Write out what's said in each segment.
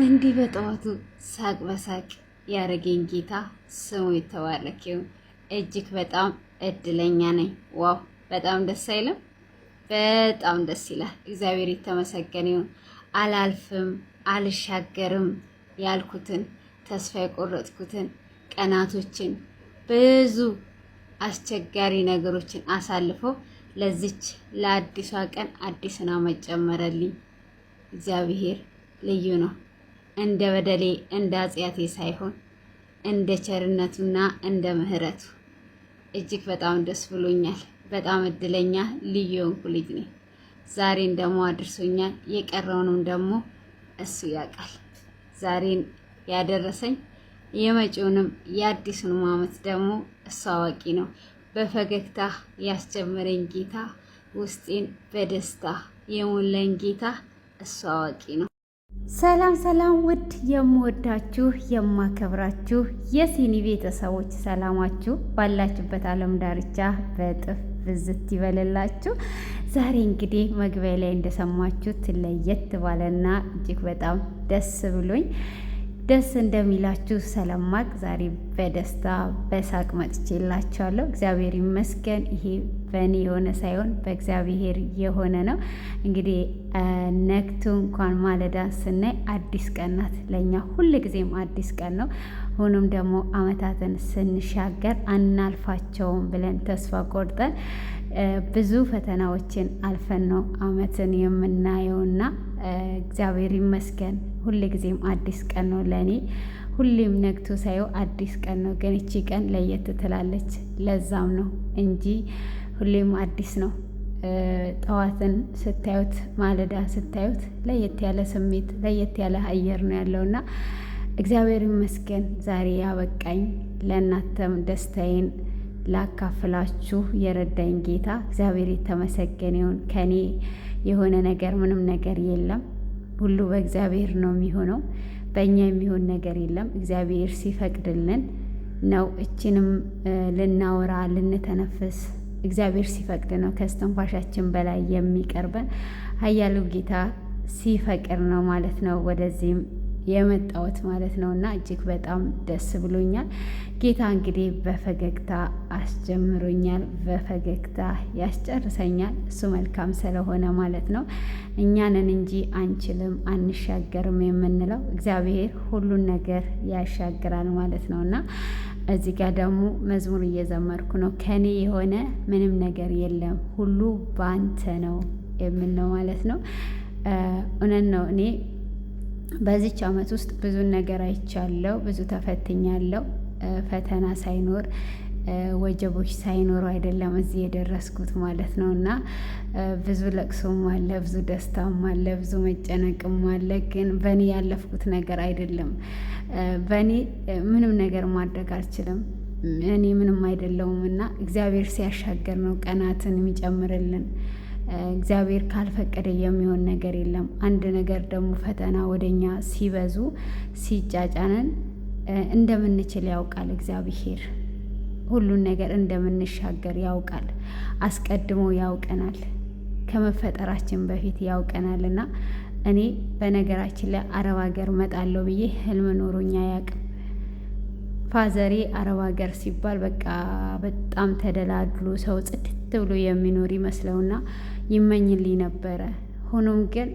እንዲህ በጠዋቱ ሳቅ በሳቅ ያረገኝ ጌታ ስሙ የተባረከ ይሁን። እጅግ በጣም እድለኛ ነኝ። ዋው በጣም ደስ አይልም? በጣም ደስ ይላል። እግዚአብሔር የተመሰገነ ይሁን። አላልፍም አልሻገርም ያልኩትን ተስፋ የቆረጥኩትን ቀናቶችን ብዙ አስቸጋሪ ነገሮችን አሳልፎ ለዚች ለአዲሷ ቀን አዲስን ዓመት ጨመረልኝ። እግዚአብሔር ልዩ ነው። እንደ በደሌ እንደ ኃጢአቴ ሳይሆን እንደ ቸርነቱና እንደ ምሕረቱ እጅግ በጣም ደስ ብሎኛል። በጣም እድለኛ ልዩ የሆንኩ ልጅ ነኝ። ዛሬን ደግሞ አድርሶኛል። የቀረውንም ደግሞ እሱ ያውቃል። ዛሬን ያደረሰኝ የመጪውንም የአዲሱንም ዓመት ደግሞ እሱ አዋቂ ነው። በፈገግታ ያስጀመረኝ ጌታ፣ ውስጤን በደስታ የሞላኝ ጌታ እሱ አዋቂ ነው። ሰላም ሰላም! ውድ የምወዳችሁ የማከብራችሁ የሲኒ ቤተሰቦች ሰላማችሁ ባላችሁበት ዓለም ዳርቻ በጥፍ ብዝት ይበልላችሁ። ዛሬ እንግዲህ መግቢያ ላይ እንደሰማችሁት ለየት ባለና እጅግ በጣም ደስ ብሎኝ ደስ እንደሚላችሁ ሰለማቅ ዛሬ በደስታ በሳቅ መጥቼላችኋለሁ። እግዚአብሔር ይመስገን። ይሄ በእኔ የሆነ ሳይሆን በእግዚአብሔር የሆነ ነው። እንግዲህ ነግቶ እንኳን ማለዳ ስናይ አዲስ ቀን ናት። ለእኛ ሁል ጊዜም አዲስ ቀን ነው። ሆኖም ደግሞ አመታትን ስንሻገር አናልፋቸውም ብለን ተስፋ ቆርጠን ብዙ ፈተናዎችን አልፈን ነው አመትን የምናየውና እግዚአብሔር ይመስገን። ሁል ጊዜም አዲስ ቀን ነው ለእኔ። ሁሌም ነግቶ ሳየው አዲስ ቀን ነው፣ ግን እቺ ቀን ለየት ትላለች። ለዛም ነው እንጂ ሁሌም አዲስ ነው። ጠዋትን ስታዩት ማለዳ ስታዩት ለየት ያለ ስሜት ለየት ያለ አየር ነው ያለውና እግዚአብሔር ይመስገን ዛሬ ያበቃኝ ለእናንተም ደስታዬን ላካፍላችሁ የረዳኝ ጌታ እግዚአብሔር የተመሰገነ ይሁን። ከኔ የሆነ ነገር ምንም ነገር የለም። ሁሉ በእግዚአብሔር ነው የሚሆነው። በእኛ የሚሆን ነገር የለም። እግዚአብሔር ሲፈቅድልን ነው እችንም ልናወራ ልንተነፍስ እግዚአብሔር ሲፈቅድ ነው። ከስተንፋሻችን በላይ የሚቀርበን ኃያሉ ጌታ ሲፈቅድ ነው ማለት ነው ወደዚህም የመጣሁት ማለት ነው። እና እጅግ በጣም ደስ ብሎኛል። ጌታ እንግዲህ በፈገግታ አስጀምሮኛል፣ በፈገግታ ያስጨርሰኛል። እሱ መልካም ስለሆነ ማለት ነው። እኛንን እንጂ አንችልም አንሻገርም የምንለው እግዚአብሔር ሁሉን ነገር ያሻግራል ማለት ነው። እና እዚህ ጋር ደግሞ መዝሙር እየዘመርኩ ነው። ከኔ የሆነ ምንም ነገር የለም ሁሉ በአንተ ነው የምነው ማለት ነው። እውነት ነው። እኔ በዚች አመት ውስጥ ብዙ ነገር አይቻለሁ፣ ብዙ ተፈትኛለሁ። ፈተና ሳይኖር ወጀቦች ሳይኖሩ አይደለም እዚህ የደረስኩት ማለት ነው። እና ብዙ ለቅሶም አለ፣ ብዙ ደስታም አለ፣ ብዙ መጨነቅም አለ። ግን በእኔ ያለፍኩት ነገር አይደለም። በእኔ ምንም ነገር ማድረግ አልችልም። እኔ ምንም አይደለውም እና እግዚአብሔር ሲያሻገር ነው ቀናትን የሚጨምርልን። እግዚአብሔር ካልፈቀደ የሚሆን ነገር የለም። አንድ ነገር ደግሞ ፈተና ወደኛ ሲበዙ ሲጫጫነን እንደምንችል ያውቃል እግዚአብሔር። ሁሉን ነገር እንደምንሻገር ያውቃል። አስቀድሞ ያውቀናል። ከመፈጠራችን በፊት ያውቀናል። እና እኔ በነገራችን ላይ አረብ ሀገር መጣለሁ ብዬ ህልም ኖሮኛ አያውቅም። ፋዘሬ አረብ ሀገር ሲባል በቃ በጣም ተደላድሎ ሰው ጽድት ብሎ የሚኖር ይመስለውና ይመኝልኝ ነበረ። ሆኖም ግን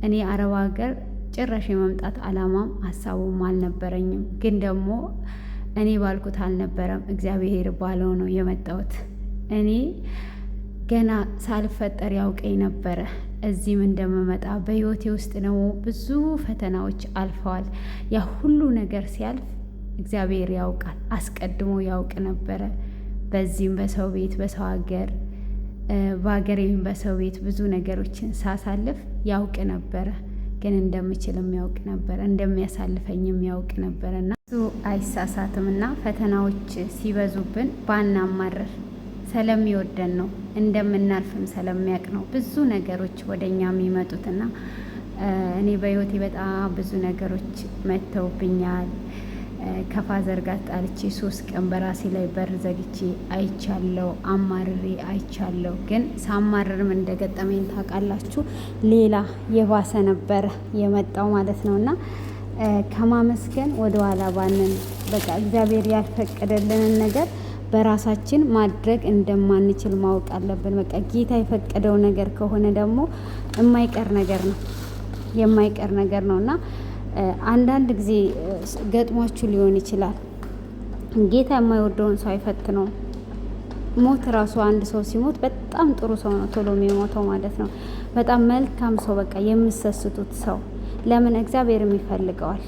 እኔ አረብ ሀገር ጭራሽ የመምጣት አላማም ሀሳቡም አልነበረኝም። ግን ደግሞ እኔ ባልኩት አልነበረም፣ እግዚአብሔር ባለው ነው የመጣሁት። እኔ ገና ሳልፈጠር ያውቀኝ ነበረ እዚህም እንደምመጣ። በህይወቴ ውስጥ ደግሞ ብዙ ፈተናዎች አልፈዋል። ያ ሁሉ ነገር ሲያልፍ እግዚአብሔር ያውቃል፣ አስቀድሞ ያውቅ ነበረ። በዚህም በሰው ቤት በሰው ሀገር በሀገሬም በሰው ቤት ብዙ ነገሮችን ሳሳልፍ ያውቅ ነበረ። ግን እንደምችልም ያውቅ ነበረ፣ እንደሚያሳልፈኝም ያውቅ ነበረ። እና እሱ አይሳሳትም። እና ፈተናዎች ሲበዙብን ባናማረር ስለሚወደን ነው፣ እንደምናልፍም ስለሚያውቅ ነው ብዙ ነገሮች ወደኛ የሚመጡትና እኔ በህይወቴ በጣም ብዙ ነገሮች መተውብኛል። ከፋዘር ጋር ጣልቼ 3 ቀን በራሴ ላይ በር ዘግቼ አይቻለሁ፣ አማርሬ አይቻለሁ። ግን ሳማርርም እንደገጠመኝ ታውቃላችሁ፣ ሌላ የባሰ ነበረ የመጣው ማለት ነው። እና ከማመስገን ወደኋላ ባንን። በቃ እግዚአብሔር ያልፈቀደልንን ነገር በራሳችን ማድረግ እንደማንችል ማወቅ አለብን። በቃ ጌታ የፈቀደው ነገር ከሆነ ደግሞ የማይቀር ነገር ነው እና አንዳንድ ጊዜ ገጥሟችሁ ሊሆን ይችላል። ጌታ የማይወደውን ሰው አይፈትነውም። ሞት ራሱ አንድ ሰው ሲሞት በጣም ጥሩ ሰው ነው ቶሎ የሚሞተው ማለት ነው። በጣም መልካም ሰው፣ በቃ የምሰስቱት ሰው። ለምን? እግዚአብሔርም ይፈልገዋል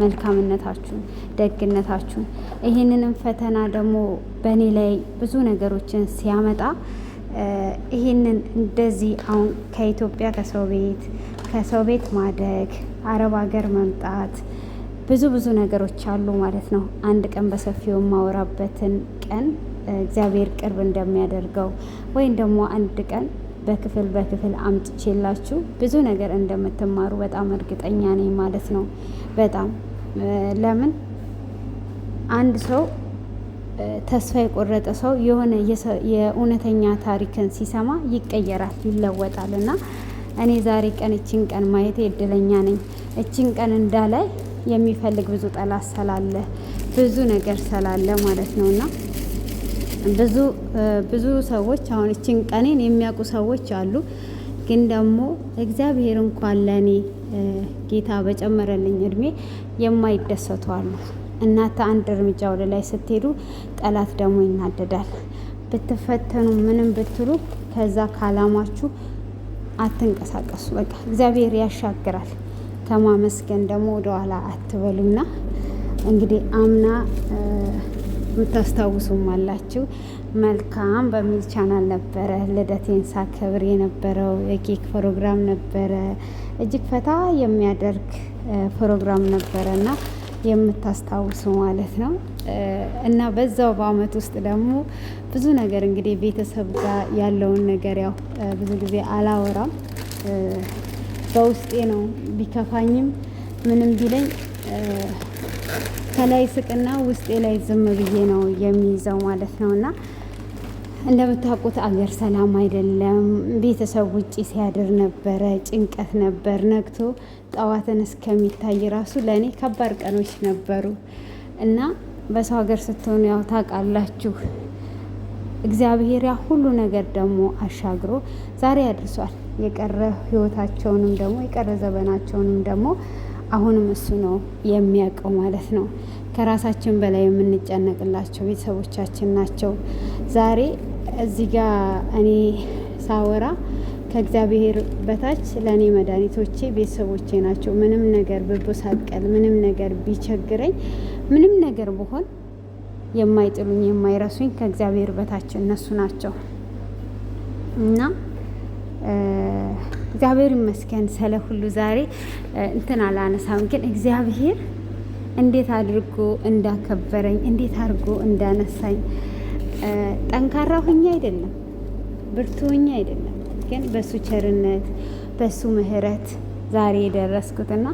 መልካምነታችሁን፣ ደግነታችሁን። ይህንንም ፈተና ደግሞ በእኔ ላይ ብዙ ነገሮችን ሲያመጣ ይህንን እንደዚህ አሁን ከኢትዮጵያ ከሰው ቤት ማደግ፣ አረብ ሀገር መምጣት ብዙ ነገሮች አሉ ማለት ነው። አንድ ቀን በሰፊው የማወራበትን ቀን እግዚአብሔር ቅርብ እንደሚያደርገው ወይም ደግሞ አንድ ቀን በክፍል አምጥቼላችሁ ብዙ ነገር እንደምትማሩ በጣም እርግጠኛ ነኝ ማለት ነው። በጣም ለምን አንድ ሰው ተስፋ የቆረጠ ሰው የሆነ የእውነተኛ ታሪክን ሲሰማ ይቀየራል፣ ይለወጣል። እና እኔ ዛሬ ቀን እችን ቀን ማየቴ እድለኛ ነኝ። እችን ቀን እንዳላይ የሚፈልግ ብዙ ጠላት ስላለ ብዙ ነገር ስላለ ማለት ነው። እና ብዙ ሰዎች አሁን እችን ቀኔን የሚያውቁ ሰዎች አሉ። ግን ደግሞ እግዚአብሔር እንኳን ለእኔ ጌታ በጨመረልኝ እድሜ የማይደሰቱ አሉ። እናንተ አንድ እርምጃ ወደ ላይ ስትሄዱ ጠላት ደግሞ ይናደዳል። ብትፈተኑ ምንም ብትሉ ከዛ ካላማችሁ አትንቀሳቀሱ። በቃ እግዚአብሔር ያሻግራል። ከማመስገን ደግሞ ወደኋላ አትበሉና እንግዲህ አምና የምታስታውሱም አላችሁ። መልካም በሚል ቻናል ነበረ ልደቴን ሳከብር የነበረው የኬክ ፕሮግራም ነበረ። እጅግ ፈታ የሚያደርግ ፕሮግራም ነበረ እና የምታስታውሱ ማለት ነው። እና በዛው በአመት ውስጥ ደግሞ ብዙ ነገር እንግዲህ ቤተሰብ ጋር ያለውን ነገር ያው ብዙ ጊዜ አላወራም፣ በውስጤ ነው። ቢከፋኝም ምንም ቢለኝ ከላይ ስቅና ውስጤ ላይ ዝም ብዬ ነው የሚይዘው ማለት ነው። እና እንደምታውቁት አገር ሰላም አይደለም። ቤተሰብ ውጪ ሲያድር ነበረ፣ ጭንቀት ነበር። ነግቶ ጠዋትን እስከሚታይ ራሱ ለእኔ ከባድ ቀኖች ነበሩ። እና በሰው ሀገር ስትሆኑ ያው ታውቃላችሁ፣ እግዚአብሔር ያ ሁሉ ነገር ደግሞ አሻግሮ ዛሬ ያድርሷል። የቀረ ህይወታቸውንም ደግሞ የቀረ ዘመናቸውንም ደግሞ አሁንም እሱ ነው የሚያውቀው ማለት ነው። ከራሳችን በላይ የምንጨነቅላቸው ቤተሰቦቻችን ናቸው። ዛሬ እዚህ ጋር እኔ ሳወራ ከእግዚአብሔር በታች ለእኔ መድኃኒቶቼ ቤተሰቦቼ ናቸው። ምንም ነገር ብቦሳቀል፣ ምንም ነገር ቢቸግረኝ፣ ምንም ነገር ብሆን የማይጥሉኝ የማይረሱኝ ከእግዚአብሔር በታች እነሱ ናቸው እና እግዚአብሔር ይመስገን ስለ ሁሉ። ዛሬ እንትን አላነሳም፣ ግን እግዚአብሔር እንዴት አድርጎ እንዳከበረኝ፣ እንዴት አድርጎ እንዳነሳኝ፣ ጠንካራ ሆኜ አይደለም፣ ብርቱ ሆኜ አይደለም፣ ግን በሱ ቸርነት በሱ ምሕረት ዛሬ የደረስኩትና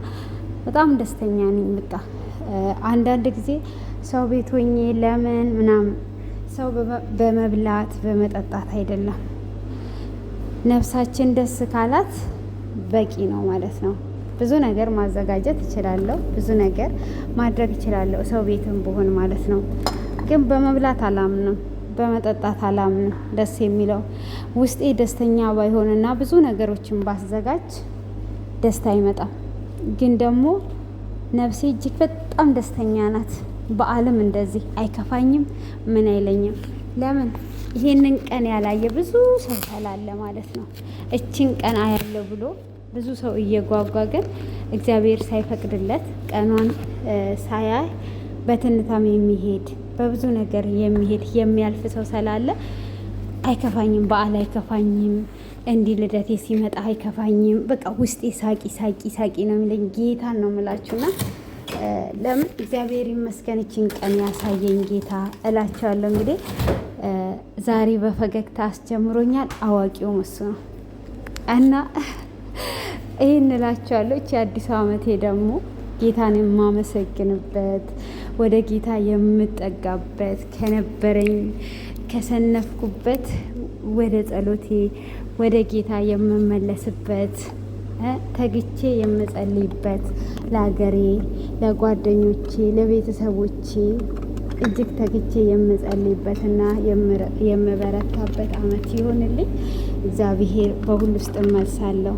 በጣም ደስተኛ ነኝ። በቃ አንዳንድ ጊዜ ሰው ቤት ሆኜ ለምን ምናምን ሰው በመብላት በመጠጣት አይደለም፣ ነፍሳችን ደስ ካላት በቂ ነው ማለት ነው። ብዙ ነገር ማዘጋጀት እችላለሁ፣ ብዙ ነገር ማድረግ እችላለሁ፣ ሰው ቤትም ብሆን ማለት ነው። ግን በመብላት አላምንም፣ በመጠጣት አላምንም። ደስ የሚለው ውስጤ ደስተኛ ባይሆንና ብዙ ነገሮችን ባዘጋጅ ደስታ አይመጣም። ግን ደግሞ ነፍሴ እጅግ በጣም ደስተኛ ናት። በዓለም እንደዚህ አይከፋኝም፣ ምን አይለኝም። ለምን? ይሄንን ቀን ያላየ ብዙ ሰው ስላለ ማለት ነው። እችን ቀን አያለው ብሎ ብዙ ሰው እየጓጓ ግን እግዚአብሔር ሳይፈቅድለት ቀኗን ሳያይ በትንታም የሚሄድ በብዙ ነገር የሚሄድ የሚያልፍ ሰው ስላለ አይከፋኝም። በዓል አይከፋኝም። እንዲህ ልደቴ ሲመጣ አይከፋኝም። በቃ ውስጤ ሳቂ ነው የሚለኝ። ጌታን ነው የምላችሁና ለምን እግዚአብሔር ይመስገን እችን ቀን ያሳየኝ ጌታ እላቸዋለሁ። እንግዲህ ዛሬ በፈገግታ አስጀምሮኛል። አዋቂውም እሱ ነው እና ይህን እላቸዋለሁ። እቺ አዲስ ዓመቴ ደግሞ ጌታን የማመሰግንበት፣ ወደ ጌታ የምጠጋበት፣ ከነበረኝ ከሰነፍኩበት ወደ ጸሎቴ ወደ ጌታ የምመለስበት ተግቼ የምጸልይበት ለሀገሬ፣ ለጓደኞቼ፣ ለቤተሰቦቼ እጅግ ተግቼ የምጸልይበትና የምበረታበት አመት ይሆንልኝ። እግዚአብሔር በሁሉ ውስጥ እመልሳለሁ።